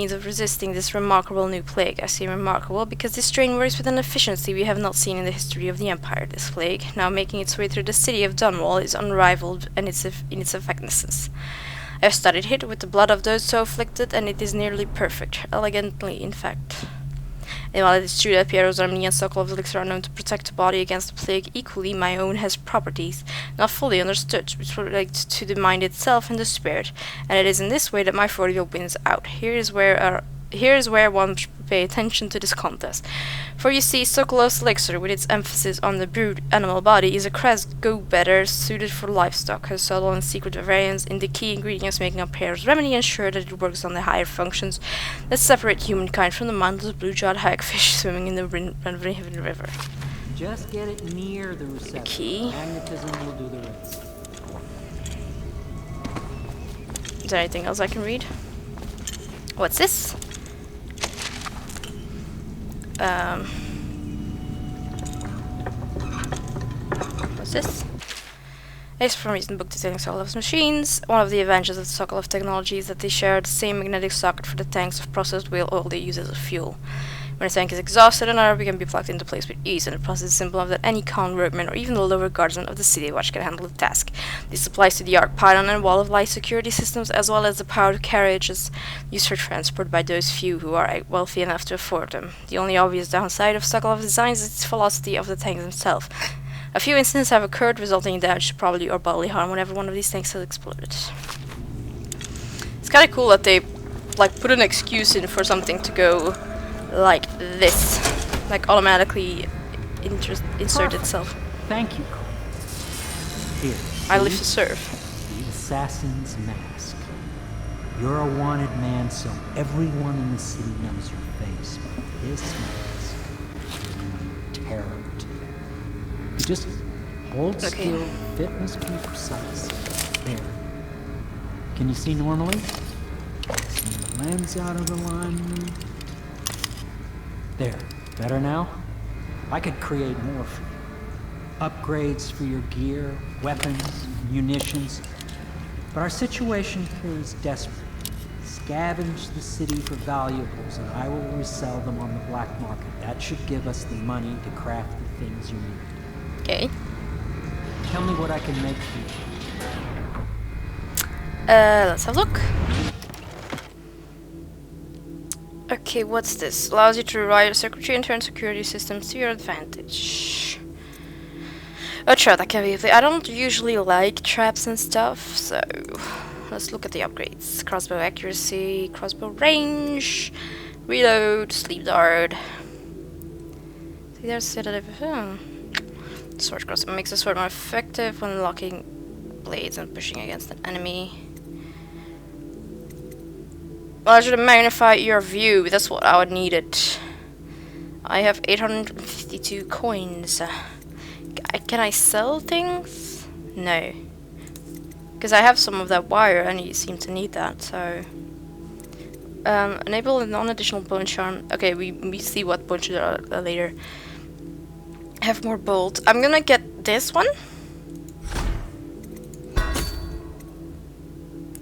means of resisting this remarkable new plague. I say remarkable because this strain works with an efficiency we have not seen in the history of the Empire. This plague, now making its way through the city of Dunwall, is unrivaled in its effectiveness. I have studied it with the blood of those so afflicted, and it is nearly perfect. Elegantly, in fact. And while it is true that Piero's army and Sokolov's elixir are known to protect the body against the plague, equally my own has properties, not fully understood, which relate to the mind itself and the spirit, and it is in this way that my folio wins out. Here is where one should pay attention to this contest. For you see, Sokolov's elixir, with its emphasis on the brute animal body, is a crest go-better suited for livestock. Her subtle and secret variance in the key ingredients making up Piero's remedy ensure that it works on the higher functions that separate humankind from the mindless blue-jawed hagfish swimming in the Riven River. Just get it near the receptor. Key. Magnetism will do the rest. Is there anything else I can read? What's this? What's this? Based from recent book detailing Sokolov's machines, one of the advantages of the Sokolov technology is that they share the same magnetic socket for the tanks of processed whale oil they use as a fuel. When a tank is exhausted, another can be plugged into place with ease, and the process is simple enough that any common workman or even the lower guardsman of the city watch can handle the task. This applies to the arc pylon and wall of light security systems, as well as the powered carriages used for transport by those few who are wealthy enough to afford them. The only obvious downside of Sokolov's designs is its velocity of the tanks themselves. A few incidents have occurred, resulting in damage to property or bodily harm whenever one of these tanks has exploded. It's kind of cool that they put an excuse in for something to go like this, like insert itself. Thank you. Here. I live to serve. The assassin's mask. You're a wanted man, so everyone in the city knows your face. But this mask is terror to you. You just hold still. Fit must be precise. There. Can you see normally? See the lens out of alignment. There. Better now? I could create more for you. Upgrades for your gear, weapons, munitions. But our situation here is desperate. Scavenge the city for valuables, and I will resell them on the black market. That should give us the money to craft the things you need. Okay. Tell me what I can make for you. Let's have a look. Okay, what's this? Allows you to rewrite a circuitry and turn security systems to your advantage. A trap that can be played. I don't usually like traps and stuff, so let's look at the upgrades. Crossbow accuracy, crossbow range, reload, sleep dart. See, there's sedative. Sword crossbow makes the sword more effective when locking blades and pushing against an enemy. Allows you to magnify your view. That's what I would need it. I have 852 coins. Can I sell things? No. Because I have some of that wire and you seem to need that, so... enable a non-additional bone charm. Okay, we see what bones there are later. Have more bolt. I'm gonna get this one.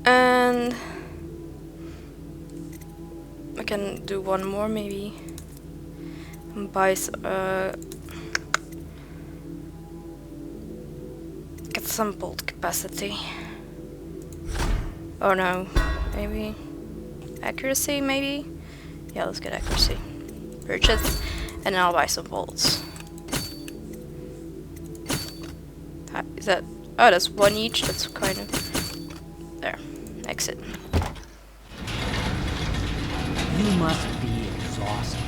And... I can do one more maybe. And buy get some bolt capacity. Oh no, maybe accuracy maybe? Yeah, let's get accuracy. Purchase, and then I'll buy some bolts. Is that, oh, that's one each, that's kind of, there, exit. You must be exhausted.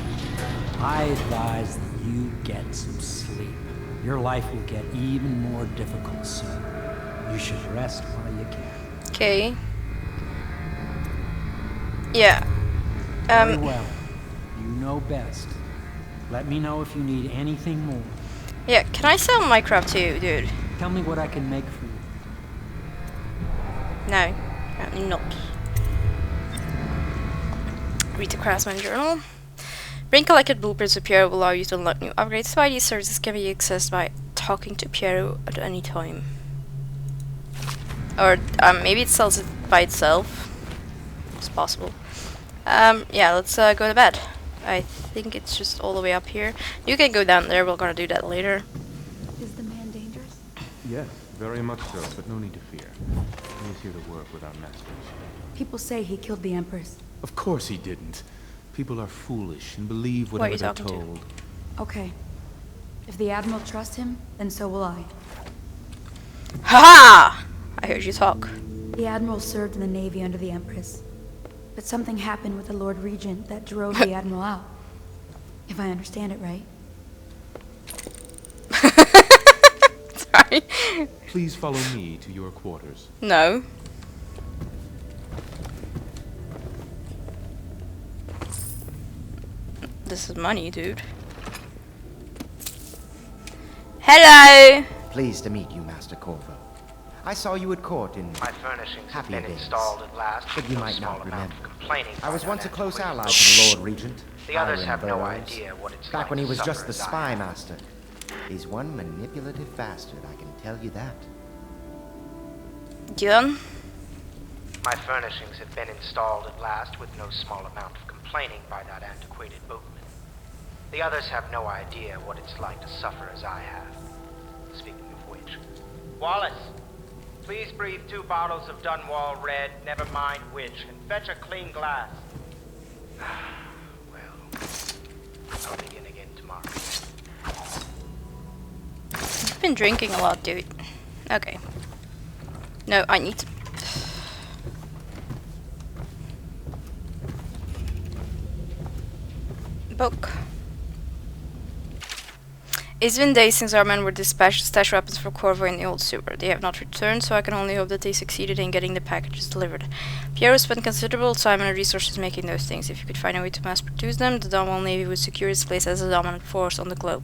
I advise that you get some sleep. Your life will get even more difficult soon. You should rest while you can. Okay. Yeah. Very well. You know best. Let me know if you need anything more. Yeah, can I sell Minecraft too, dude? Tell me what I can make for you. No, apparently not. Read the Craftsman Journal. Bring collected blueprints to Piero will allow you to unlock new upgrades. Why these services can be accessed by talking to Piero at any time. Or maybe it sells it by itself. It's possible. Yeah, let's go to bed. I think it's just all the way up here. You can go down there, we're gonna do that later. Is the man dangerous? Yes, very much so, but no need to fear. He is here to work with our masters. People say he killed the Empress. Of course he didn't. People are foolish and believe What are whatever you they're talking to? told. Okay. If the Admiral trusts him, then so will I. Haha! I heard you talk. The Admiral served in the Navy under the Empress. But something happened with the Lord Regent that drove the Admiral out. If I understand it right. Sorry. Please follow me to your quarters. No. This is money, dude. Hello! Pleased to meet you, Master Corvo. I saw you at court in My furnishings have happier been days, installed at last. but you No might small not amount remember. of complaining I was by once a that close antiquated ally to the Lord Regent. The others Hiram have no Burroughs. idea what it's Back like when he to was just suffer the as I spy have. master. He's one manipulative bastard, I can tell you that. Done? My furnishings have been installed at last with no small amount of complaining by that antiquated boatman. The others have no idea what it's like to suffer as I have. Speaking of which, Wallace, please breathe 2 bottles of Dunwall Red, never mind which, and fetch a clean glass. Well, I'll begin again tomorrow. You've been drinking a lot, dude. Okay. No, I need to... Book. It's been days since our men were dispatched to stash weapons for Corvo in the old sewer. They have not returned, so I can only hope that they succeeded in getting the packages delivered. Piero spent considerable time and resources making those things. If you could find a way to mass produce them, the Dunwall Navy would secure its place as a dominant force on the globe.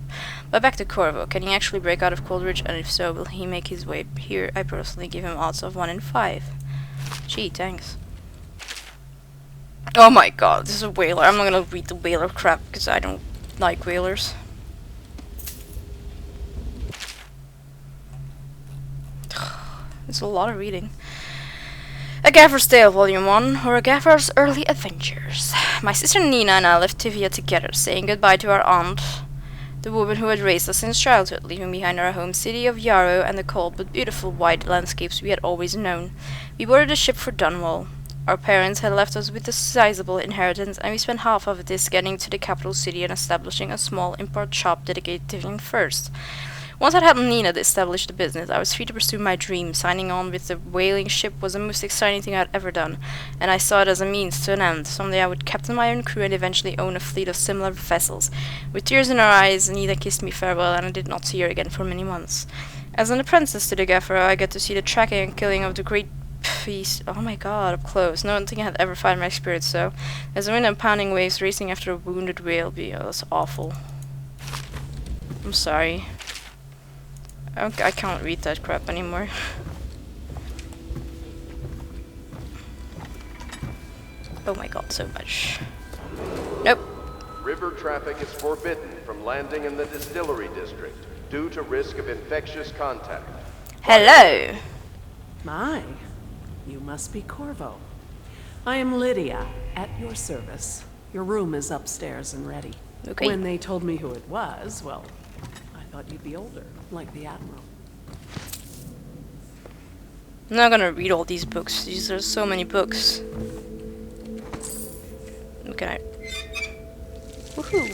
But back to Corvo. Can he actually break out of Coldridge, and if so, will he make his way here? I personally give him odds of 1 in 5. Gee, thanks. Oh my god, this is a whaler. I'm not gonna read the whaler crap, because I don't like whalers. It's a lot of reading. A Gaffer's Tale, Volume 1, or A Gaffer's Early Adventures. My sister Nina and I left Tivia together, saying goodbye to our aunt, the woman who had raised us since childhood, leaving behind our home city of Yarrow and the cold but beautiful wide landscapes we had always known. We boarded a ship for Dunwall. Our parents had left us with a sizable inheritance, and we spent half of this getting to the capital city and establishing a small import shop dedicated to Tivia first. Once I'd helped Nina to establish the business, I was free to pursue my dream. Signing on with the whaling ship was the most exciting thing I'd ever done, and I saw it as a means to an end. Someday I would captain my own crew and eventually own a fleet of similar vessels. With tears in her eyes, Nina kissed me farewell, and I did not see her again for many months. As an apprentice to the gaffer, I get to see the tracking and killing of the great beast. Oh my god, up close. Nothing had ever fired my spirits so. There's a wind and pounding waves racing after a wounded whale. Oh, that's awful. I'm sorry. I can't read that crap anymore. Oh my god, so much. Nope. River traffic is forbidden from landing in the distillery district due to risk of infectious contact. Hello. My, you must be Corvo. I am Lydia, at your service. Your room is upstairs and ready. Okay. When they told me who it was, well, I thought you'd be older, like the Admiral. I'm not gonna read all these books. These are so many books. Okay. Woohoo.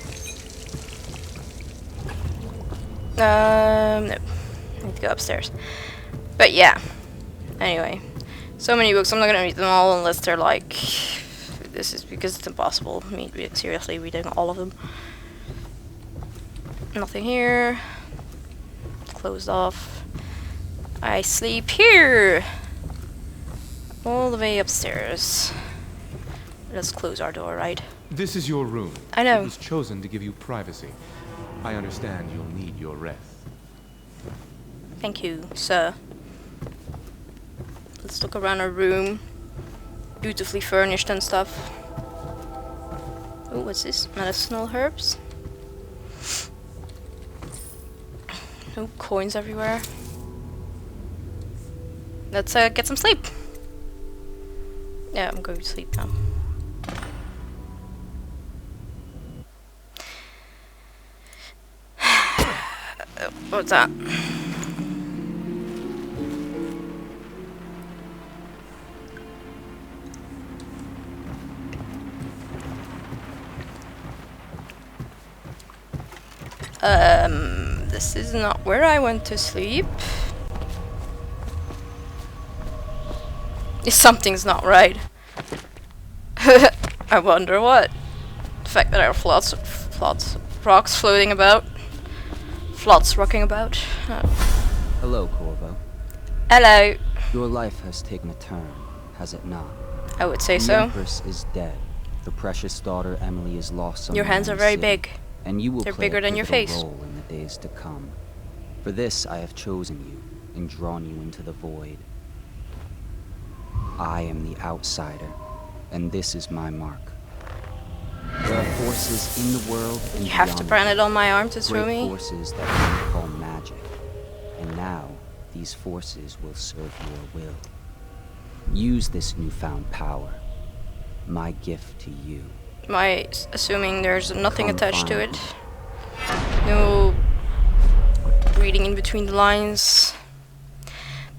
No. I need to go upstairs. But yeah. Anyway. So many books. I'm not gonna read them all unless they're like... This is because it's impossible. Me seriously reading all of them. Nothing here. Closed off. I sleep here. All the way upstairs. Let's close our door, right? This is your room. I know. It was chosen to give you privacy. I understand you'll need your rest. Thank you, sir. Let's look around our room. Beautifully furnished and stuff. Oh, what's this? Medicinal herbs? Oh, coins everywhere. Let's get some sleep. Yeah, I'm going to sleep now. What's that? This is not where I went to sleep. Something's not right. I wonder what. The fact that there are rocks floating about. Floods rocking about. Oh. Hello, Corvo. Hello. Your life has taken a turn, has it not? I would say The so. Empress is dead. The precious daughter Emily is lost Your somewhere hands in are the very city, big. and you will They're play bigger a than your pivotal face. role in the days to come. For this, I have chosen you and drawn you into the void. I am the outsider, and this is my mark. There are forces in the world and You have to beyond brand it on my arm to throw great me. forces that we call magic. And now, these forces will serve your will. Use this newfound power. My gift to you. Assuming there's nothing Come attached to find it. No reading in between the lines.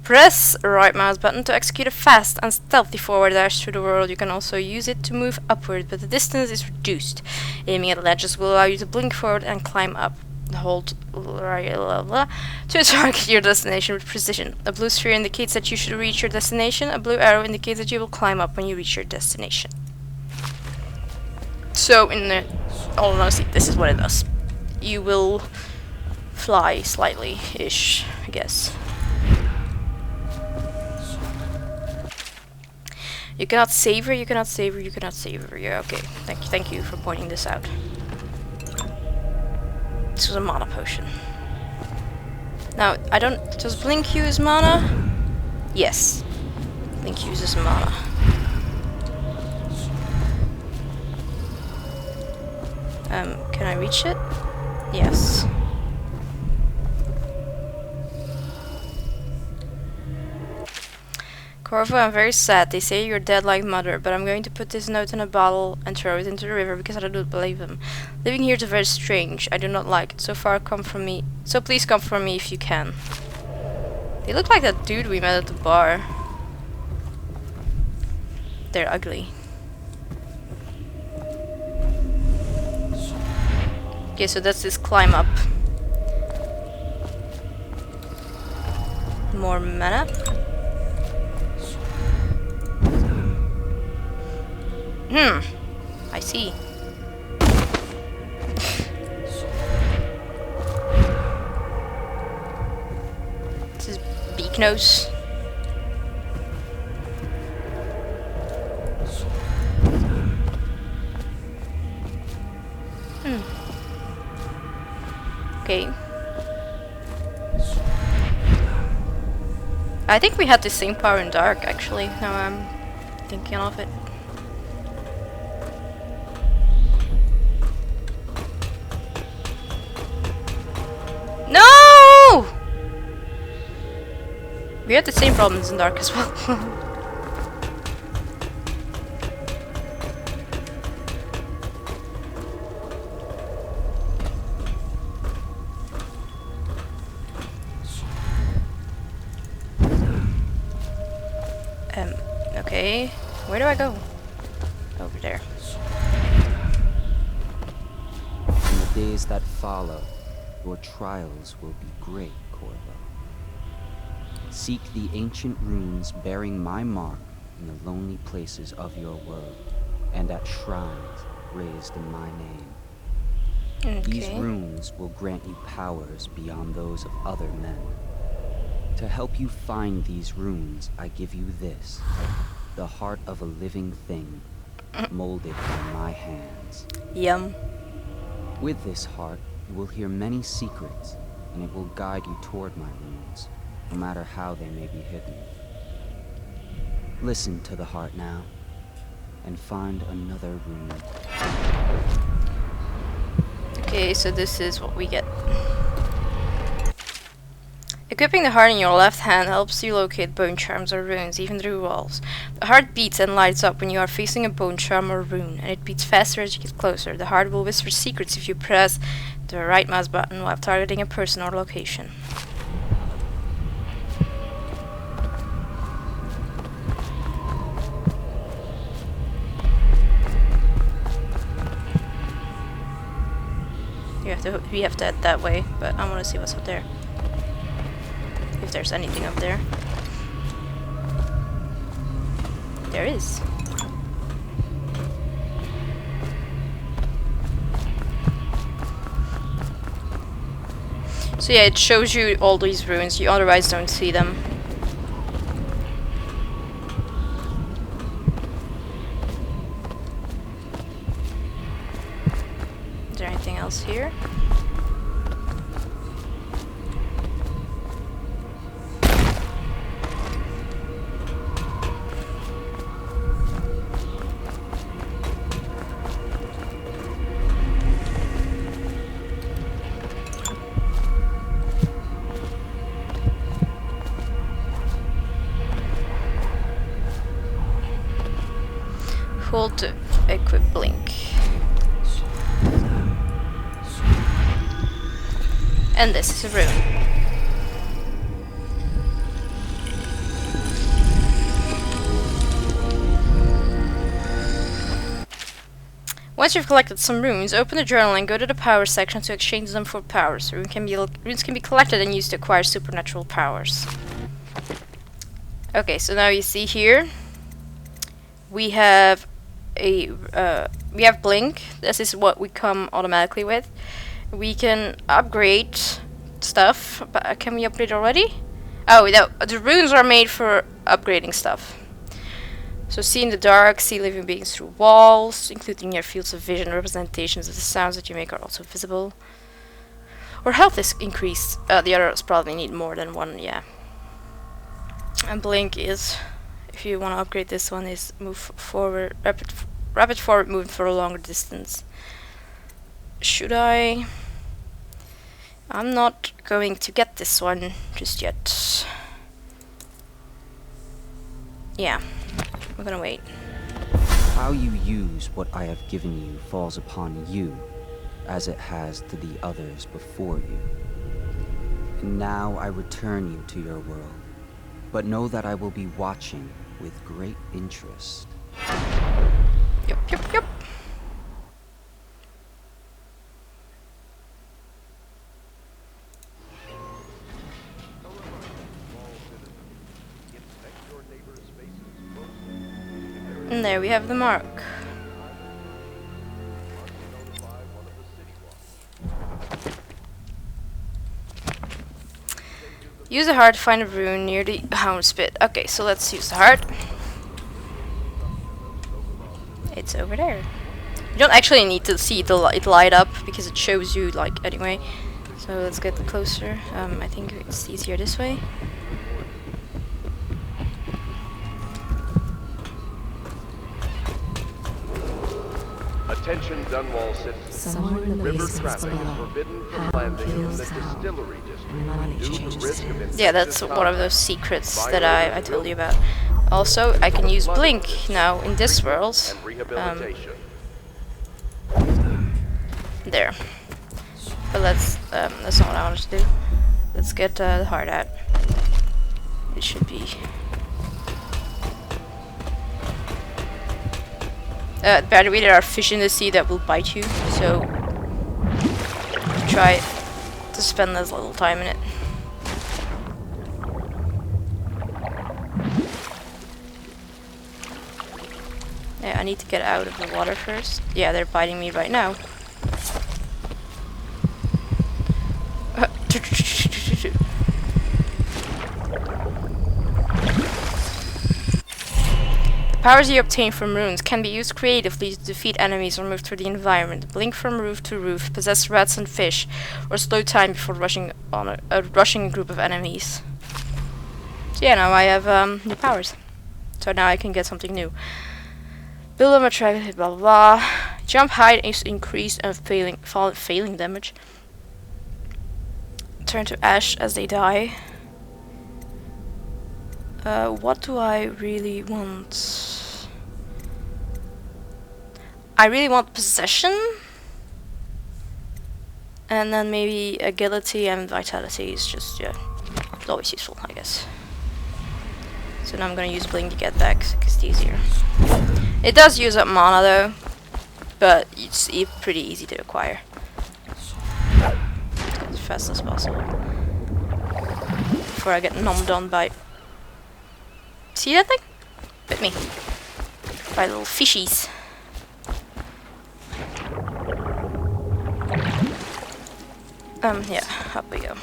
Press right mouse button to execute a fast and stealthy forward dash through the world. You can also use it to move upward, but the distance is reduced. Aiming at ledges will allow you to blink forward and climb up. Hold to target your destination with precision. A blue sphere indicates that you should reach your destination. A blue arrow indicates that you will climb up when you reach your destination. So, in all honesty, this is what it does. You will fly slightly-ish, I guess. You cannot savor, you cannot savor, you cannot savor. Yeah, okay. Thank you for pointing this out. This was a mana potion. Now, does Blink use mana? Yes. Blink uses mana. Can I reach it? Yes. Corvo, I'm very sad. They say you're dead like mother, but I'm going to put this note in a bottle and throw it into the river because I don't believe them. Living here is very strange. I do not like it. So please come for me if you can. They look like that dude we met at the bar. They're ugly. Okay, so that's this climb up. More mana. I see. This is beak nose. Okay. I think we had the same power in dark, actually. Now I'm thinking of it. No! We had the same problems in dark as well. Okay. Where do I go? Over there. In the days that follow, your trials will be great, Corvo. Seek the ancient runes bearing my mark in the lonely places of your world, and at shrines raised in my name. Okay. These runes will grant you powers beyond those of other men. To help you find these runes, I give you this, the heart of a living thing, molded by my hands. Yum. With this heart, you will hear many secrets, and it will guide you toward my runes, no matter how they may be hidden. Listen to the heart now, and find another rune. Okay, so this is what we get. A Equipping the heart in your left hand helps you locate bone charms or runes, even through walls. The heart beats and lights up when you are facing a bone charm or rune, and it beats faster as you get closer. The heart will whisper secrets if you press the right mouse button while targeting a person or location. We have to head that way, but I want to see what's up there. If there's anything up there. There is. So yeah, it shows you all these runes. You otherwise don't see them. Is there anything else here? Hold to equip blink. And this is a rune. Once you've collected some runes, open the journal and go to the power section to exchange them for powers. Runes can be collected and used to acquire supernatural powers. Okay, so now you see here we have we have blink. This is what we come automatically with. We can upgrade stuff, but can we upgrade already? Oh, no, the runes are made for upgrading stuff. So see in the dark, see living beings through walls, including your fields of vision. Representations of the sounds that you make are also visible. Or health is increased. The others probably need more than one, yeah. And blink is, if you want to upgrade this one, is move forward, rapid forward movement for a longer distance. Should I? I'm not going to get this one just yet. Yeah, I'm gonna wait. How you use what I have given you falls upon you, as it has to the others before you. And now I return you to your world, but know that I will be watching with great interest. Yup. And there we have the mark. Use the heart to find a rune near the hound spit. Okay, so let's use the heart. It's over there. You don't actually need to see it light up because it shows you like anyway. So let's get closer. I think it's easier this way. Attention Dunwall citizens. River traffic is forbidden from landing in the distillery district due to risk of infectious Yeah, that's one of those secrets that I told you about. Also, I can use blink now in this world. There. But that's not what I wanted to do. Let's get the heart out. It should be. By the way, there are fish in the sea that will bite you, so try to spend as little time in it. Yeah, I need to get out of the water first. Yeah, they're biting me right now. Powers you obtain from runes can be used creatively to defeat enemies or move through the environment. Blink from roof to roof, possess rats and fish, or slow time before rushing on a rushing group of enemies. So yeah, now I have new powers. So now I can get something new. Build them attract blah blah blah. Jump height is increased and failing damage. Turn to ash as they die. What do I really want? I really want possession. And then maybe agility and vitality is just, yeah, it's always useful, I guess. So now I'm gonna use Bling to get that, because it's easier. It does use up mana though, but it's pretty easy to acquire. Let's get as fast as possible. Before I get nommed on by... See that thing? Bit me. By little fishies. Yeah, up we go.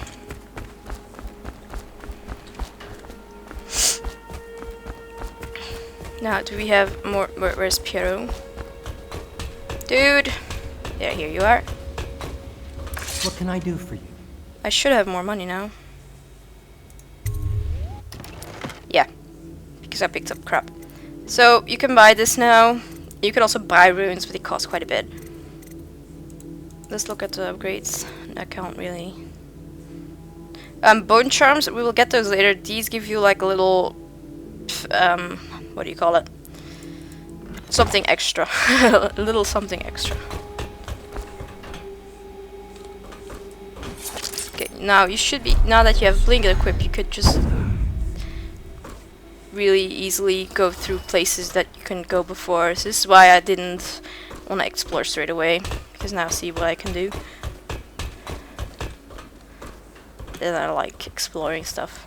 Now, do we have more? Where's Piero? Dude! Yeah, here you are. What can I do for you? I should have more money now. Yeah, because I picked up crap. So, you can buy this now. You can also buy runes, but they cost quite a bit. Let's look at the upgrades. I can't really. Bone charms, we will get those later. These give you like a little, what do you call it? Something extra. A little something extra. Okay, now you should be, now that you have Blink equipped, you could just really easily go through places that you couldn't go before. So this is why I didn't want to explore straight away, because now I see what I can do. And I like exploring stuff.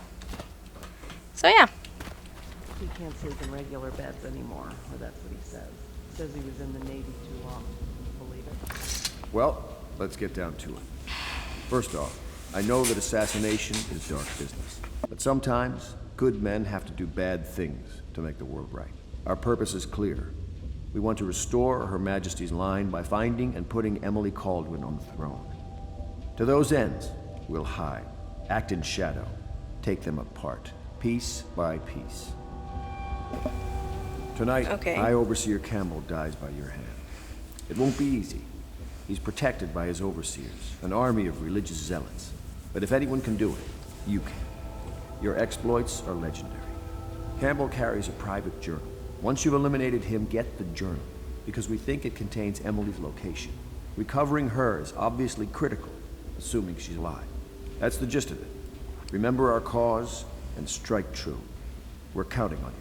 So yeah. He can't sleep in regular beds anymore, or that's what he says. Says he was in the Navy too long. Believe it? Well, let's get down to it. First off, I know that assassination is dark business. But sometimes, good men have to do bad things to make the world right. Our purpose is clear. We want to restore Her Majesty's line by finding and putting Emily Kaldwin on the throne. To those ends, we'll hide, act in shadow, take them apart, piece by piece. Tonight, High Overseer Campbell dies by your hand. It won't be easy. He's protected by his overseers, an army of religious zealots. But if anyone can do it, you can. Your exploits are legendary. Campbell carries a private journal. Once you've eliminated him, get the journal, because we think it contains Emily's location. Recovering her is obviously critical, assuming she's alive. That's the gist of it. Remember our cause and strike true. We're counting on you.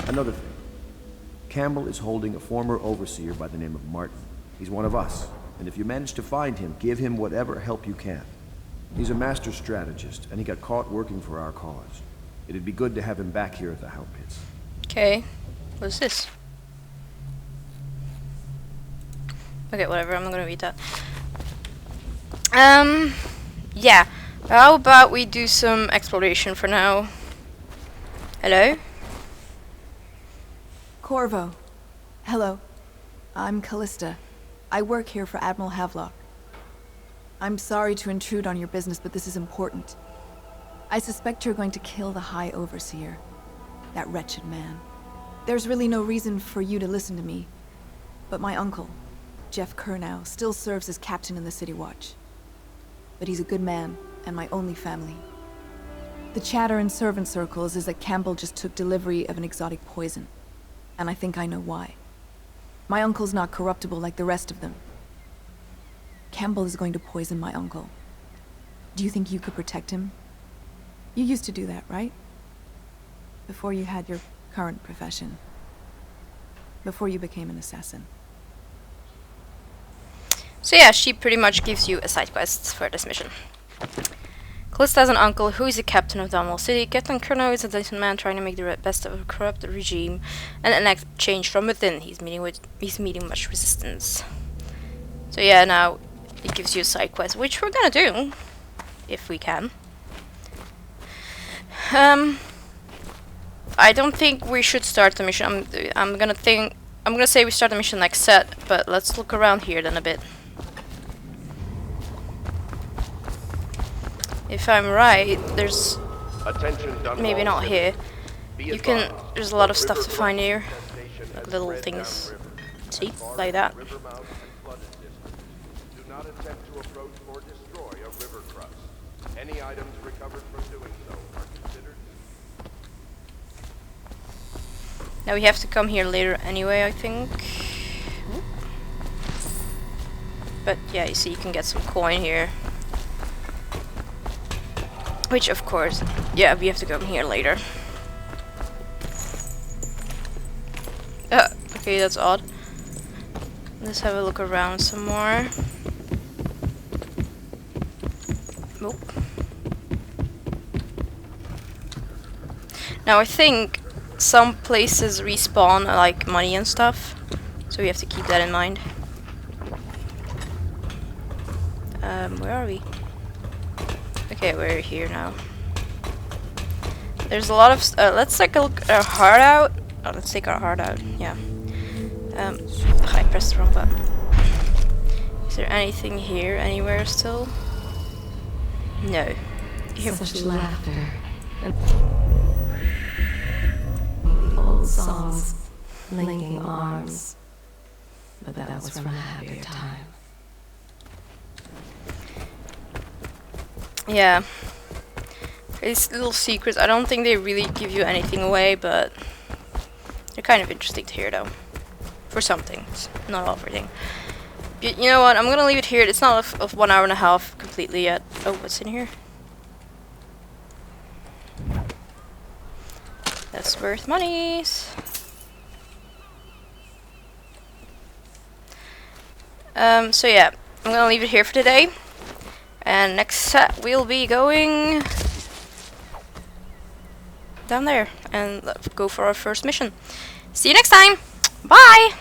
Another thing. Campbell is holding a former overseer by the name of Martin. He's one of us, and if you manage to find him, give him whatever help you can. He's a master strategist, and he got caught working for our cause. It'd be good to have him back here at the Hound Pits. Okay. What's this? Okay, whatever, I'm not gonna read that. Yeah. How about we do some exploration for now? Hello? Corvo. Hello. I'm Callista. I work here for Admiral Havelock. I'm sorry to intrude on your business, but this is important. I suspect you're going to kill the High Overseer. That wretched man. There's really no reason for you to listen to me. But my uncle, Jeff Kernow, still serves as captain in the City Watch. But he's a good man, and my only family. The chatter in servant circles is that Campbell just took delivery of an exotic poison. And I think I know why. My uncle's not corruptible like the rest of them. Campbell is going to poison my uncle. Do you think you could protect him? You used to do that, right? Before you had your current profession. Before you became an assassin. So yeah, she pretty much gives you a side quest for this mission. Callista has an uncle who is the captain of Dunwall City. Captain Kernow is a decent man trying to make the best of a corrupt regime and enact change from within. He's meeting much resistance. So yeah, now it gives you a side quest, which we're gonna do if we can. I don't think we should start the mission. I'm gonna say we start the mission next set, but let's look around here then a bit. If I'm right, there's maybe not here. You can. There's a lot of stuff to find here, like little things. See, like that. Any items recovered from doing so are considered. Now we have to come here later anyway, I think. But yeah, you see, you can get some coin here. Which, of course, yeah, we have to come here later. Okay, that's odd. Let's have a look around some more. Nope. Now I think some places respawn like money and stuff, so we have to keep that in mind. Where are we? Okay, we're here now. There's a lot of let's take a look at our heart out. Oh, let's take our heart out. Yeah. I pressed the wrong button. Is there anything here anywhere still? No. Such laughter and the old songs, linking arms. But that was from a happier time. Yeah. These little secrets, I don't think they really give you anything away, but they're kind of interesting to hear though. For some things, not everything. But you know what, I'm gonna leave it here. It's not of 1 hour and a half completely yet. Oh, what's in here? That's worth monies. So yeah, I'm gonna leave it here for today. And next set we'll be going down there and go for our first mission. See you next time. Bye!